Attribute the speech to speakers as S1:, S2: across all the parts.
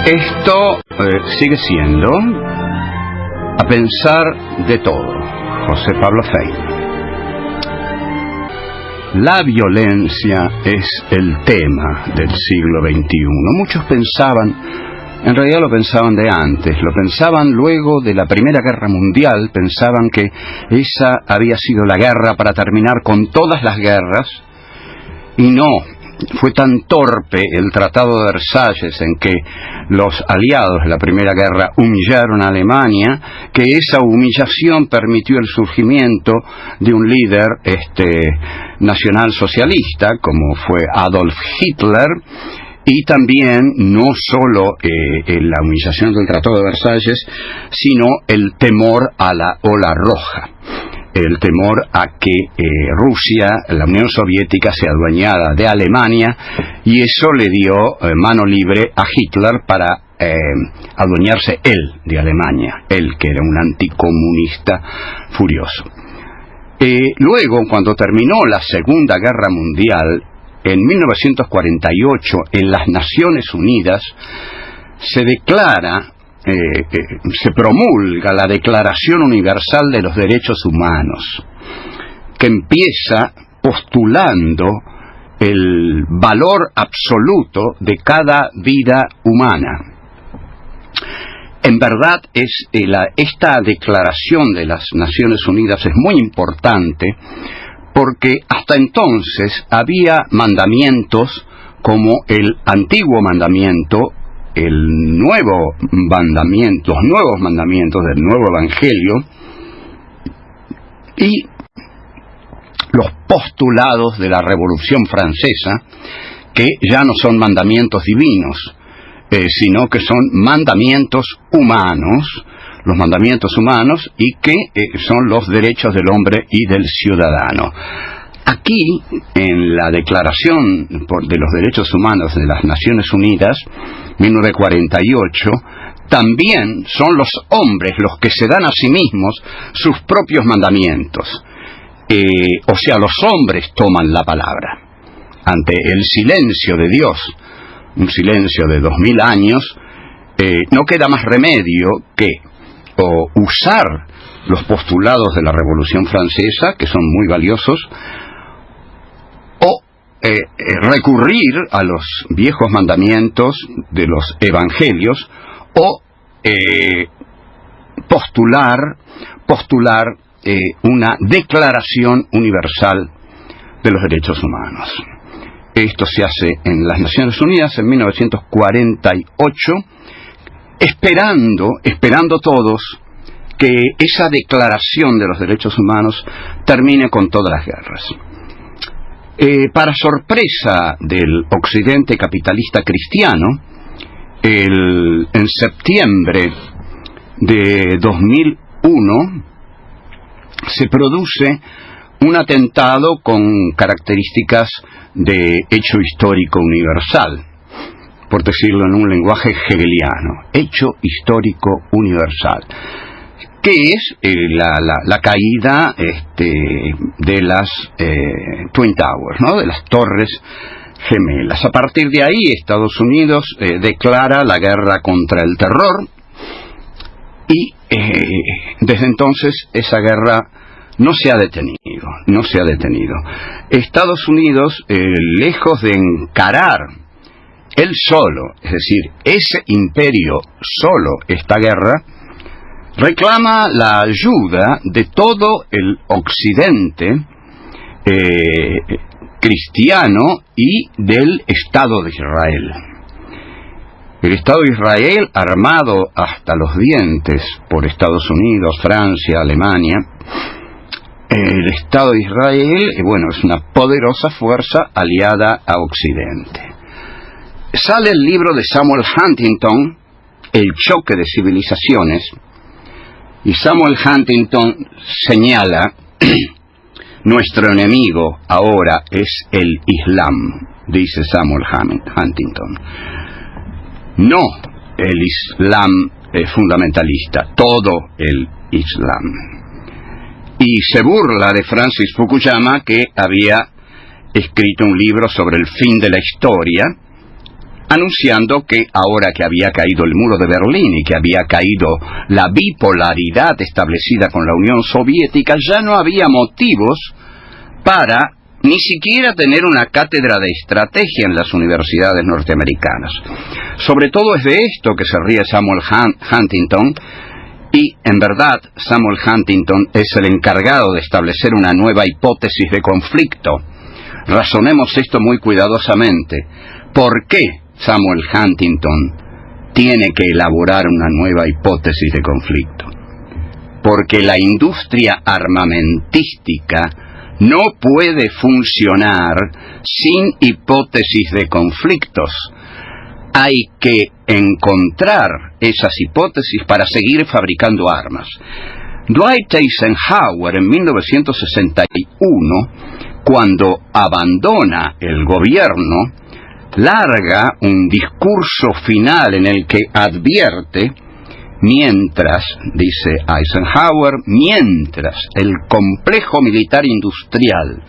S1: Esto sigue siendo A pensar de todo, José Pablo Feynman. La violencia es el tema del siglo XXI. Muchos pensaban, en realidad lo pensaban de antes, lo pensaban luego de la Primera Guerra Mundial, pensaban que esa había sido la guerra para terminar con todas las guerras, y no. Fue tan torpe el Tratado de Versalles en que los aliados de la Primera Guerra humillaron a Alemania, que esa humillación permitió el surgimiento de un líder nacionalsocialista, como fue Adolf Hitler, y también no solo la humillación del Tratado de Versalles, sino el temor a la ola roja. El temor a que Rusia, la Unión Soviética, se adueñara de Alemania, y eso le dio mano libre a Hitler para adueñarse él de Alemania, él que era un anticomunista furioso. Luego, cuando terminó la Segunda Guerra Mundial, en 1948, en las Naciones Unidas, se declara... se promulga la Declaración Universal de los Derechos Humanos, que empieza postulando el valor absoluto de cada vida humana. En verdad, esta declaración de las Naciones Unidas es muy importante porque hasta entonces había mandamientos como el antiguo mandamiento, el nuevo mandamiento, los nuevos mandamientos del nuevo Evangelio y los postulados de la Revolución Francesa, que ya no son mandamientos divinos, sino que son mandamientos humanos, los mandamientos humanos, y que son los derechos del hombre y del ciudadano. Aquí, en la Declaración de los Derechos Humanos de las Naciones Unidas, 1948, también son los hombres los que se dan a sí mismos sus propios mandamientos. O sea, los hombres toman la palabra. Ante el silencio de Dios, un silencio de 2000 años, no queda más remedio que o usar los postulados de la Revolución Francesa, que son muy valiosos, recurrir a los viejos mandamientos de los evangelios, o postular una declaración universal de los derechos humanos. Esto se hace en las Naciones Unidas en 1948, esperando todos que esa declaración de los derechos humanos termine con todas las guerras. Para sorpresa del occidente capitalista cristiano, en septiembre de 2001 se produce un atentado con características de hecho histórico universal, por decirlo en un lenguaje hegeliano, hecho histórico universal, que es la caída de las Twin Towers, ¿no? De las torres gemelas. A partir de ahí, Estados Unidos declara la guerra contra el terror, y desde entonces esa guerra no se ha detenido. Estados Unidos, lejos de encarar él solo, es decir, ese imperio solo, esta guerra, reclama la ayuda de todo el occidente cristiano y del Estado de Israel. El Estado de Israel, armado hasta los dientes por Estados Unidos, Francia, Alemania, el Estado de Israel, es una poderosa fuerza aliada a Occidente. Sale el libro de Samuel Huntington, El choque de civilizaciones, y Samuel Huntington señala: nuestro enemigo ahora es el Islam, dice Samuel Huntington. No el Islam fundamentalista, todo el Islam. Y se burla de Francis Fukuyama, que había escrito un libro sobre el fin de la historia, anunciando que ahora que había caído el muro de Berlín y que había caído la bipolaridad establecida con la Unión Soviética, ya no había motivos para ni siquiera tener una cátedra de estrategia en las universidades norteamericanas. Sobre todo es de esto que se ríe Samuel Huntington, y en verdad Samuel Huntington es el encargado de establecer una nueva hipótesis de conflicto. Razonemos esto muy cuidadosamente. ¿Por qué Samuel Huntington tiene que elaborar una nueva hipótesis de conflicto? Porque la industria armamentística no puede funcionar sin hipótesis de conflictos. Hay que encontrar esas hipótesis para seguir fabricando armas. Dwight Eisenhower, en 1961, cuando abandona el gobierno, larga un discurso final en el que advierte: mientras, dice Eisenhower, mientras el complejo militar industrial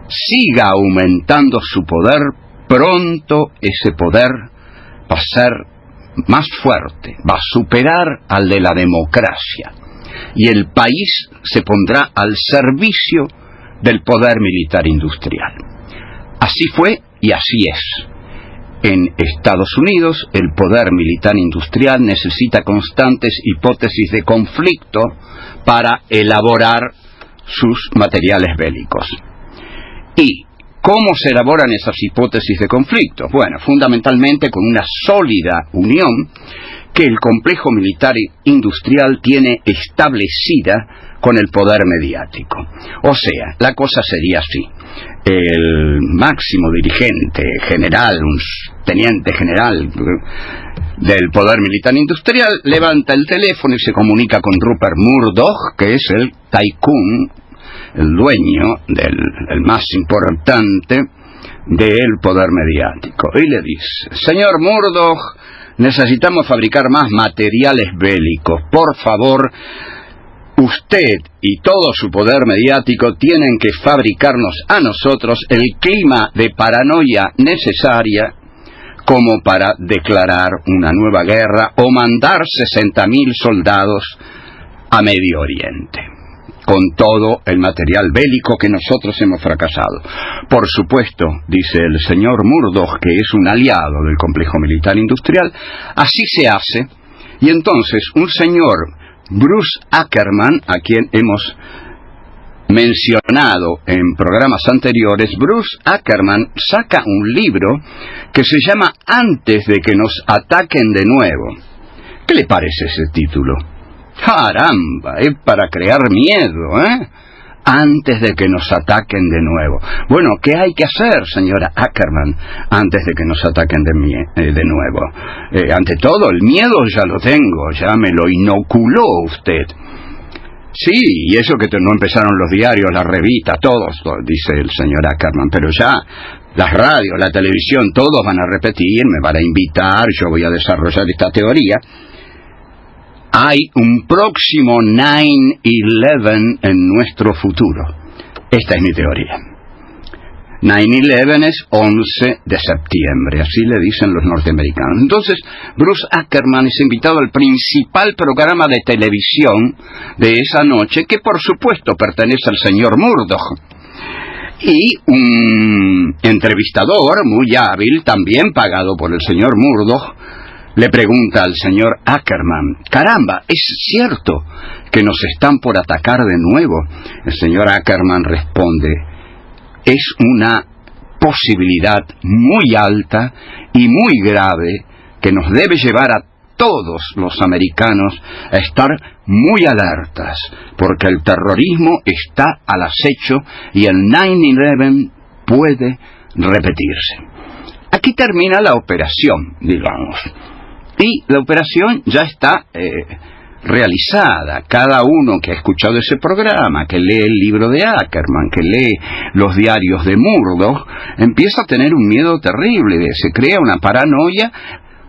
S1: siga aumentando su poder, pronto ese poder va a ser más fuerte, va a superar al de la democracia, y el país se pondrá al servicio del poder militar industrial. Así fue y así es. En Estados Unidos, el poder militar industrial necesita constantes hipótesis de conflicto para elaborar sus materiales bélicos. ¿Y cómo se elaboran esas hipótesis de conflicto? Bueno, fundamentalmente con una sólida unión que el complejo militar industrial tiene establecida con el poder mediático. O sea, la cosa sería así: el máximo dirigente general, un teniente general del poder militar industrial, levanta el teléfono y se comunica con Rupert Murdoch, que es el tycoon, el dueño el más importante del poder mediático, y le dice: señor Murdoch, necesitamos fabricar más materiales bélicos. Por favor, usted y todo su poder mediático tienen que fabricarnos a nosotros el clima de paranoia necesaria como para declarar una nueva guerra o mandar 60.000 soldados a Medio Oriente, con todo el material bélico que nosotros hemos fracasado. Por supuesto, dice el señor Murdoch, que es un aliado del complejo militar industrial, así se hace, y entonces un señor, Bruce Ackerman, a quien hemos mencionado en programas anteriores, Bruce Ackerman saca un libro que se llama Antes de que nos ataquen de nuevo. ¿Qué le parece ese título? ¡Caramba! Es para crear miedo, ¿eh? Antes de que nos ataquen de nuevo. Bueno, ¿qué hay que hacer, señora Ackerman, antes de que nos ataquen de nuevo? Ante todo, el miedo ya lo tengo, ya me lo inoculó usted. Sí, y eso que no empezaron los diarios, las revistas, todos, dice el señor Ackerman, pero ya las radios, la televisión, todos van a repetir, me van a invitar, yo voy a desarrollar esta teoría. Hay un próximo 9/11 en nuestro futuro. Esta es mi teoría. 9/11 es 11 de septiembre, así le dicen los norteamericanos. Entonces, Bruce Ackerman es invitado al principal programa de televisión de esa noche, que por supuesto pertenece al señor Murdoch. Y un entrevistador muy hábil, también pagado por el señor Murdoch, le pregunta al señor Ackerman: caramba, ¿es cierto que nos están por atacar de nuevo? El señor Ackerman responde: es una posibilidad muy alta y muy grave que nos debe llevar a todos los americanos a estar muy alertas, porque el terrorismo está al acecho y el 9/11 puede repetirse. Aquí termina la operación, digamos. Y la operación ya está realizada. Cada uno que ha escuchado ese programa, que lee el libro de Ackerman, que lee los diarios de Murdoch, empieza a tener un miedo terrible. Se crea una paranoia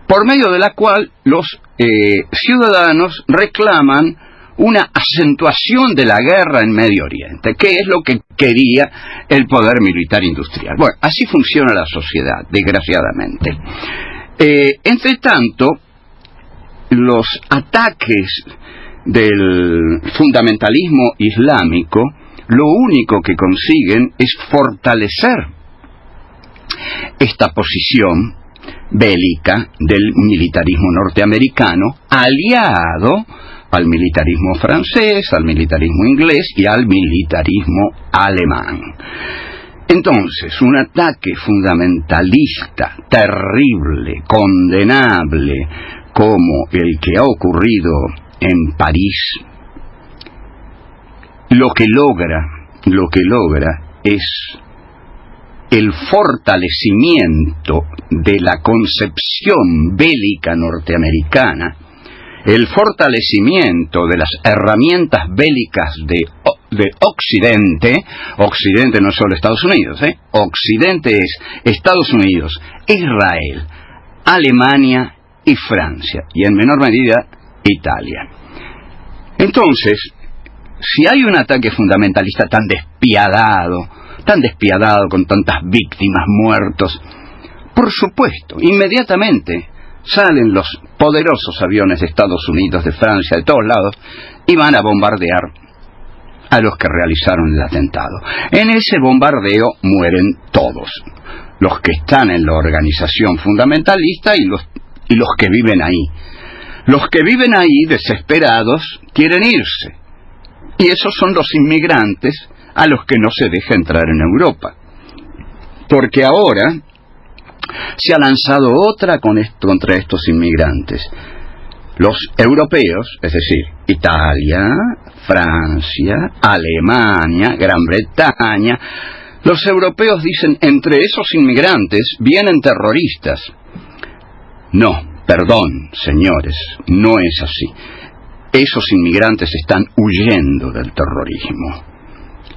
S1: por medio de la cual los ciudadanos reclaman una acentuación de la guerra en Medio Oriente, que es lo que quería el poder militar industrial. Bueno, así funciona la sociedad, desgraciadamente. Entre tanto, los ataques del fundamentalismo islámico lo único que consiguen es fortalecer esta posición bélica del militarismo norteamericano, aliado al militarismo francés, al militarismo inglés y al militarismo alemán. Entonces, un ataque fundamentalista, terrible, condenable, como el que ha ocurrido en París, lo que logra es el fortalecimiento de la concepción bélica norteamericana, el fortalecimiento de las herramientas bélicas de Occidente. Occidente no es solo Estados Unidos, Occidente es Estados Unidos, Israel, Alemania y Francia, y en menor medida Italia. Entonces, si hay un ataque fundamentalista tan despiadado con tantas víctimas, muertos, por supuesto, inmediatamente salen los poderosos aviones de Estados Unidos, de Francia, de todos lados, y van a bombardear a los que realizaron el atentado. En ese bombardeo mueren todos, los que están en la organización fundamentalista y los que viven ahí. Los que viven ahí, desesperados, quieren irse. Y esos son los inmigrantes a los que no se deja entrar en Europa. Porque ahora se ha lanzado otra contra estos inmigrantes. Los europeos, es decir, Italia, Francia, Alemania, Gran Bretaña, los europeos dicen, entre esos inmigrantes vienen terroristas. No, perdón, señores, no es así. Esos inmigrantes están huyendo del terrorismo.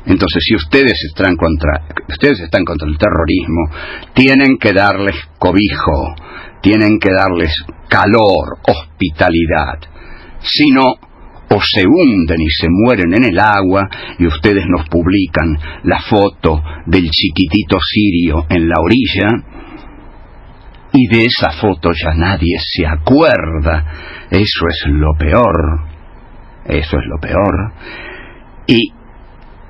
S1: Entonces, si ustedes están contra el terrorismo, tienen que darles cobijo, tienen que darles calor, hospitalidad. Si no, o se hunden y se mueren en el agua, y ustedes nos publican la foto del chiquitito sirio en la orilla, y de esa foto ya nadie se acuerda. Eso es lo peor. Eso es lo peor. Y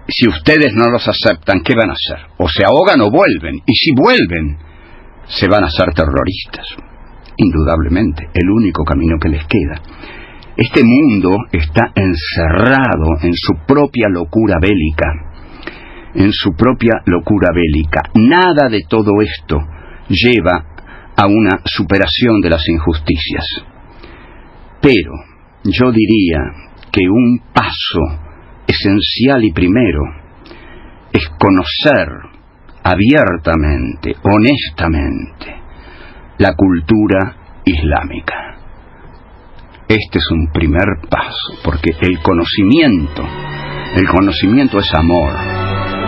S1: si ustedes no los aceptan, ¿qué van a hacer? O se ahogan o vuelven. Y si vuelven, se van a hacer terroristas. Indudablemente, el único camino que les queda. Este mundo está encerrado en su propia locura bélica. En su propia locura bélica. Nada de todo esto lleva a una superación de las injusticias. Pero yo diría que un paso esencial y primero es conocer abiertamente, honestamente, la cultura islámica. Este es un primer paso, porque el conocimiento es amor,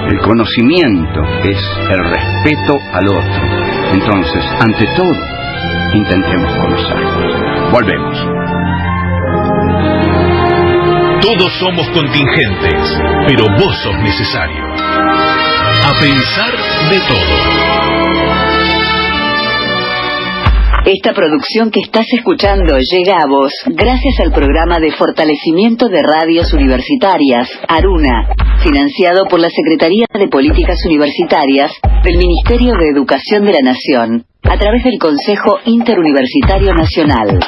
S1: el conocimiento es el respeto al otro. Entonces, ante todo, intentemos conocernos. Volvemos.
S2: Todos somos contingentes, pero vos sos necesario. A pensar de todo.
S3: Esta producción que estás escuchando llega a vos gracias al programa de fortalecimiento de radios universitarias, ARUNA, financiado por la Secretaría de Políticas Universitarias del Ministerio de Educación de la Nación, a través del Consejo Interuniversitario Nacional.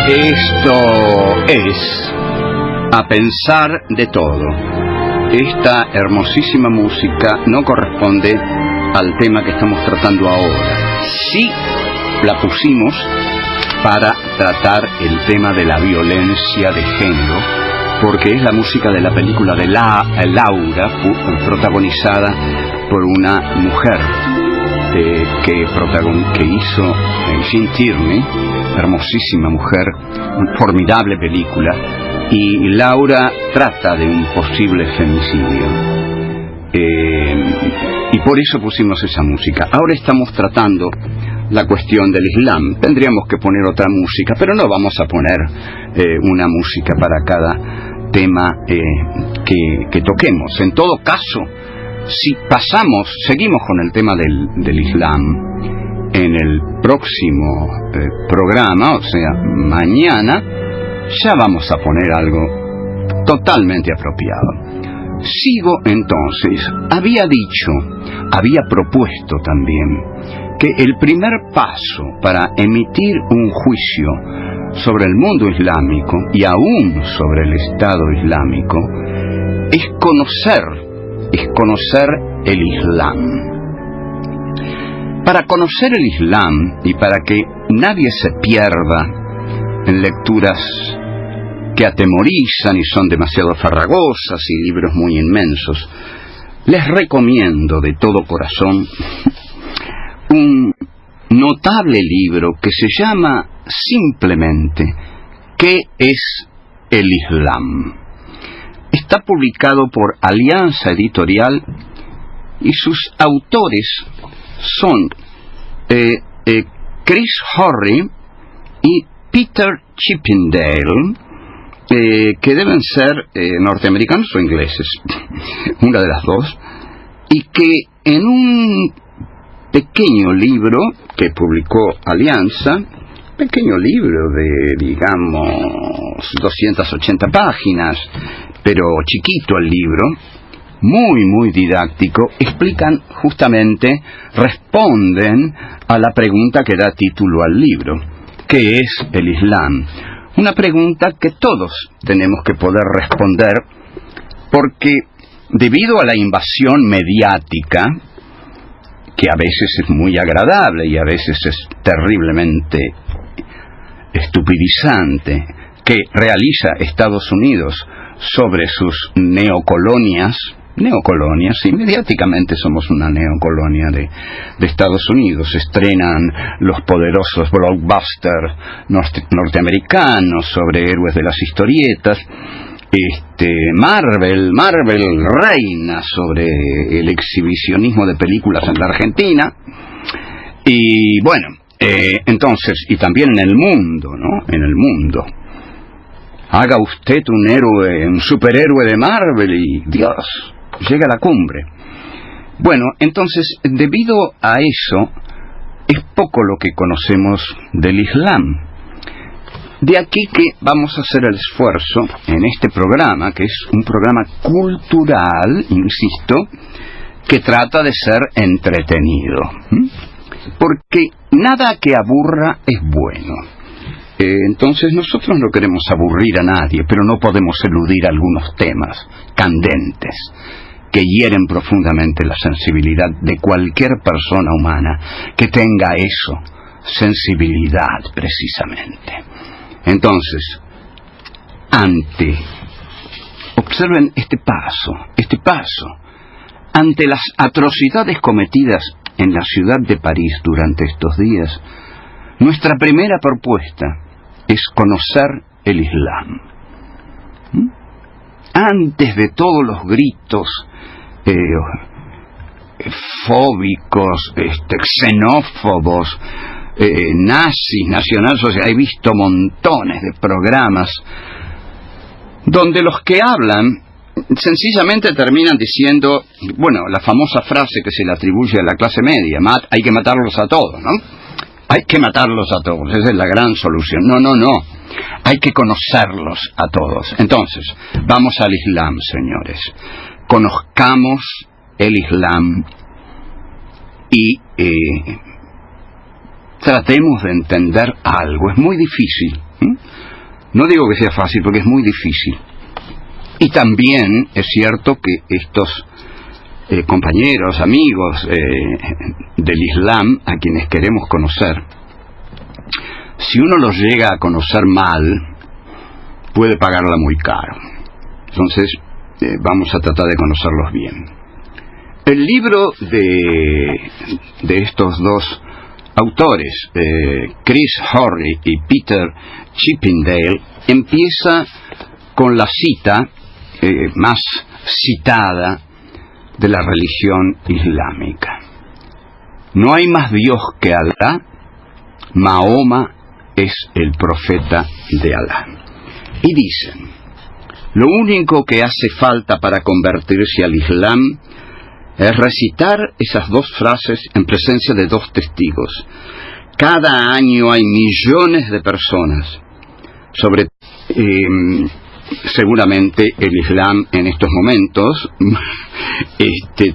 S1: Esto es A Pensar de Todo. Esta hermosísima música no corresponde al tema que estamos tratando ahora. Sí la pusimos para tratar el tema de la violencia de género, porque es la música de la película de Laura, protagonizada por una mujer que hizo Jean Tierney, hermosísima mujer, formidable película, y Laura trata de un posible femicidio. y por eso pusimos esa música. Ahora estamos tratando la cuestión del Islam. Tendríamos que poner otra música, pero no vamos a poner una música para cada tema que toquemos. En todo caso, si seguimos con el tema del Islam en el próximo programa, o sea, mañana, ya vamos a poner algo totalmente apropiado. Sigo entonces. Había propuesto también que el primer paso para emitir un juicio sobre el mundo islámico y aún sobre el Estado islámico es conocer el Islam. Para conocer el Islam y para que nadie se pierda en lecturas que atemorizan y son demasiado farragosas y libros muy inmensos, les recomiendo de todo corazón un notable libro que se llama simplemente ¿Qué es el Islam? Está publicado por Alianza Editorial y sus autores son Chris Horry y Peter Chippindale, que deben ser norteamericanos o ingleses, una de las dos, y que en un pequeño libro que publicó Alianza, pequeño libro de, digamos, 280 páginas, pero chiquito el libro, muy, muy didáctico, explican justamente, responden a la pregunta que da título al libro: ¿qué es el Islam? Una pregunta que todos tenemos que poder responder, porque debido a la invasión mediática, que a veces es muy agradable y a veces es terriblemente estupidizante, que realiza Estados Unidos sobre sus neocolonias, y mediáticamente somos una neocolonia de Estados Unidos. Estrenan los poderosos blockbusters norteamericanos sobre héroes de las historietas. Marvel reina sobre el exhibicionismo de películas en la Argentina. Y bueno, entonces, y también en el mundo, ¿no? En el mundo. Haga usted un superhéroe de Marvel y Dios, llega a la cumbre. Bueno, entonces, debido a eso, es poco lo que conocemos del Islam. De aquí que vamos a hacer el esfuerzo en este programa, que es un programa cultural, insisto, que trata de ser entretenido. Porque nada que aburra es bueno. Entonces nosotros no queremos aburrir a nadie, pero no podemos eludir algunos temas candentes que hieren profundamente la sensibilidad de cualquier persona humana que tenga eso, sensibilidad precisamente. Entonces, observen este paso, ante las atrocidades cometidas en la ciudad de París durante estos días, nuestra primera propuesta es conocer el Islam. Antes de todos los gritos fóbicos, xenófobos, nazis, nacionales, he visto montones de programas donde los que hablan sencillamente terminan diciendo, bueno, la famosa frase que se le atribuye a la clase media: hay que matarlos a todos, ¿no? Hay que matarlos a todos, esa es la gran solución. No, hay que conocerlos a todos. Entonces, vamos al Islam, señores. Conozcamos el Islam y tratemos de entender algo. Es muy difícil. No digo que sea fácil, porque es muy difícil. Y también es cierto que estos compañeros, amigos del Islam, a quienes queremos conocer, si uno los llega a conocer mal, puede pagarla muy caro. Entonces, vamos a tratar de conocerlos bien. El libro de estos dos autores, Chris Horry y Peter Chippindale, empieza con la cita más citada de la religión islámica. No hay más Dios que Alá. Mahoma es el profeta de Alá. Y dicen, lo único que hace falta para convertirse al Islam es recitar esas dos frases en presencia de dos testigos. Cada año hay millones de personas. Seguramente el Islam en estos momentos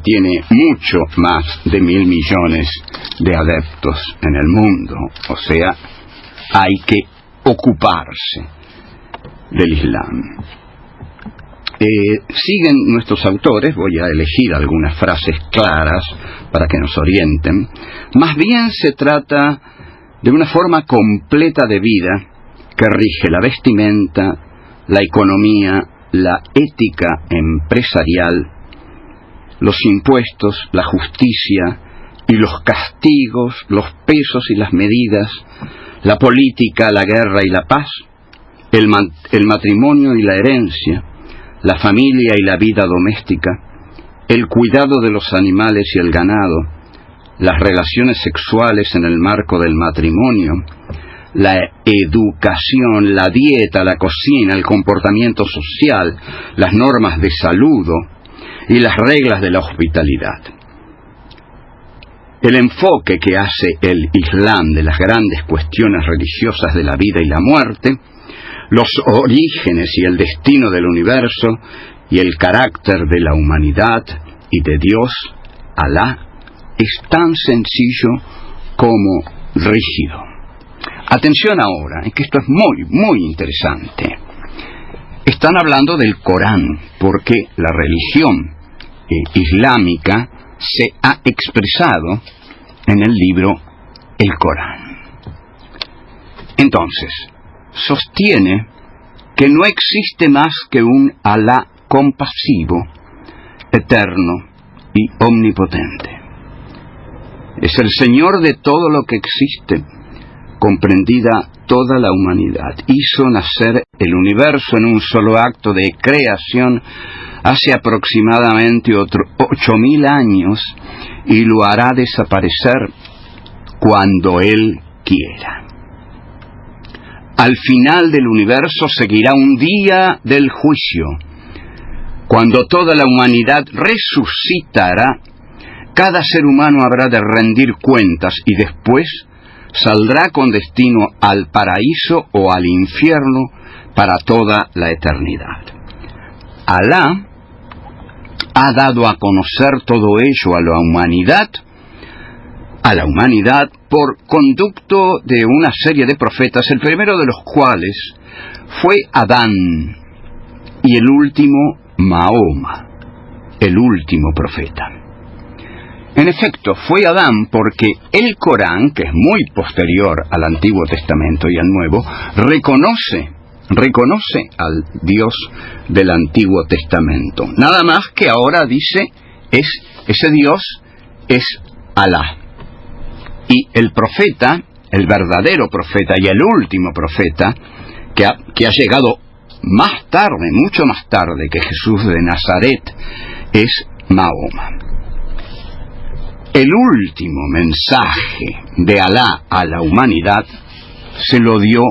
S1: tiene mucho más de 1.000 millones de adeptos en el mundo. O sea, hay que ocuparse del Islam. Siguen nuestros autores, voy a elegir algunas frases claras para que nos orienten. Más bien se trata de una forma completa de vida que rige la vestimenta, la economía, la ética empresarial, los impuestos, la justicia y los castigos, los pesos y las medidas, la política, la guerra y la paz, el matrimonio y la herencia, la familia y la vida doméstica, el cuidado de los animales y el ganado, las relaciones sexuales en el marco del matrimonio, la educación, la dieta, la cocina, el comportamiento social, las normas de saludo y las reglas de la hospitalidad. El enfoque que hace el Islam de las grandes cuestiones religiosas de la vida y la muerte, los orígenes y el destino del universo y el carácter de la humanidad y de Dios, Alá, es tan sencillo como rígido. Atención ahora, que esto es muy, muy interesante. Están hablando del Corán, porque la religión islámica se ha expresado en el libro El Corán. Entonces, sostiene que no existe más que un Alá compasivo, eterno y omnipotente. Es el Señor de todo lo que existe, comprendida toda la humanidad. Hizo nacer el universo en un solo acto de creación hace aproximadamente 8.000 años y lo hará desaparecer cuando Él quiera. Al final del universo seguirá un día del juicio, cuando toda la humanidad resucitará. Cada ser humano habrá de rendir cuentas y después saldrá con destino al paraíso o al infierno para toda la eternidad. Alá ha dado a conocer todo ello a la humanidad por conducto de una serie de profetas, el primero de los cuales fue Adán y el último Mahoma, el último profeta. En efecto, fue Adán porque el Corán, que es muy posterior al Antiguo Testamento y al Nuevo, reconoce al Dios del Antiguo Testamento. Nada más que ahora dice, ese Dios es Alá. Y el profeta, el verdadero profeta y el último profeta, que ha llegado más tarde, mucho más tarde que Jesús de Nazaret, es Mahoma. El último mensaje de Alá a la humanidad se lo dio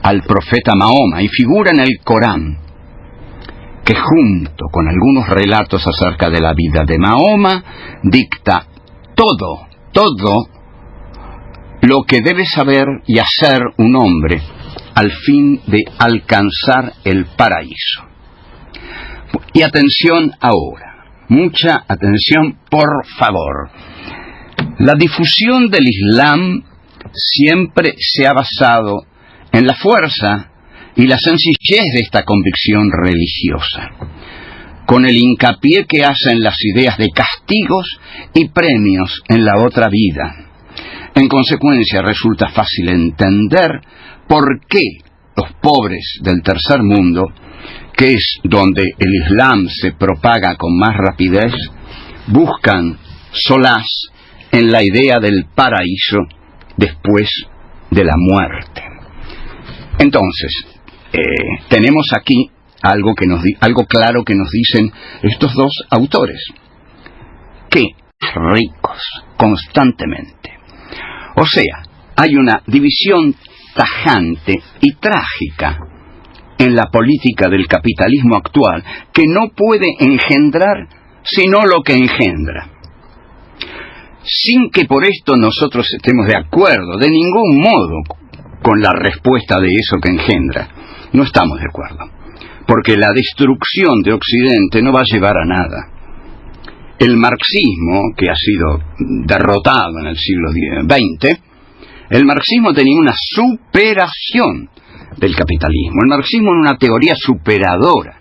S1: al profeta Mahoma y figura en el Corán, que junto con algunos relatos acerca de la vida de Mahoma dicta todo lo que debe saber y hacer un hombre al fin de alcanzar el paraíso. Y atención ahora, mucha atención por favor. La difusión del Islam siempre se ha basado en la fuerza y la sencillez de esta convicción religiosa, con el hincapié que hace en las ideas de castigos y premios en la otra vida. En consecuencia, resulta fácil entender por qué los pobres del tercer mundo, que es donde el Islam se propaga con más rapidez, buscan solaz en la idea del paraíso después de la muerte. Entonces, tenemos aquí algo claro que nos dicen estos dos autores. que ricos constantemente. O sea, hay una división tajante y trágica en la política del capitalismo actual que no puede engendrar sino lo que engendra. Sin que por esto nosotros estemos de acuerdo, de ningún modo, con la respuesta de eso que engendra. No estamos de acuerdo, porque la destrucción de Occidente no va a llevar a nada. El marxismo, que ha sido derrotado en el siglo XX, el marxismo tenía una superación del capitalismo. El marxismo era una teoría superadora,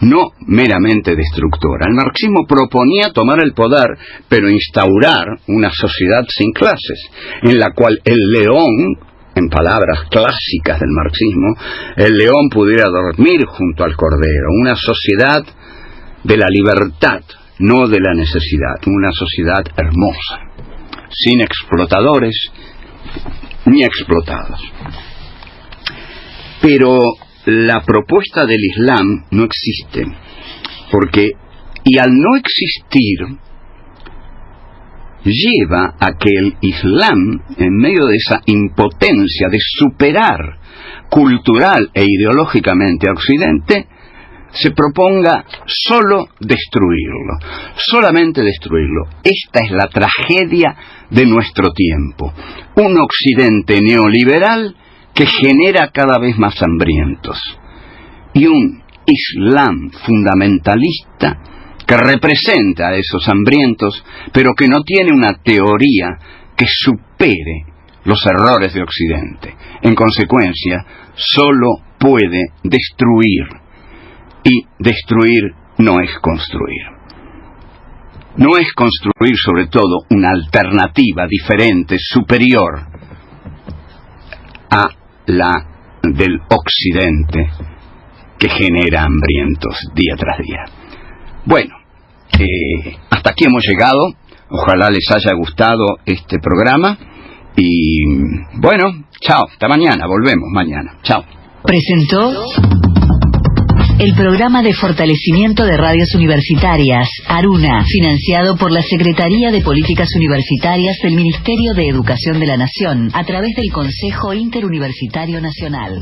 S1: no meramente destructora. El marxismo proponía tomar el poder, pero instaurar una sociedad sin clases, en la cual el león, en palabras clásicas del marxismo, el león pudiera dormir junto al cordero. Una sociedad de la libertad, no de la necesidad. Una sociedad hermosa, sin explotadores ni explotados. Pero la propuesta del Islam no existe, y al no existir, lleva a que el Islam, en medio de esa impotencia de superar cultural e ideológicamente a Occidente, se proponga solo destruirlo, solamente destruirlo. Esta es la tragedia de nuestro tiempo. Un Occidente neoliberal que genera cada vez más hambrientos, y un Islam fundamentalista que representa a esos hambrientos, pero que no tiene una teoría que supere los errores de Occidente. En consecuencia, solo puede destruir, y destruir no es construir. No es construir, sobre todo, una alternativa diferente, superior a la del Occidente, que genera hambrientos día tras día. Bueno, hasta aquí hemos llegado. Ojalá les haya gustado este programa. Y bueno, chao, hasta mañana, volvemos mañana. Chao.
S3: Presentó el programa de fortalecimiento de radios universitarias, ARUNA, financiado por la Secretaría de Políticas Universitarias del Ministerio de Educación de la Nación, a través del Consejo Interuniversitario Nacional.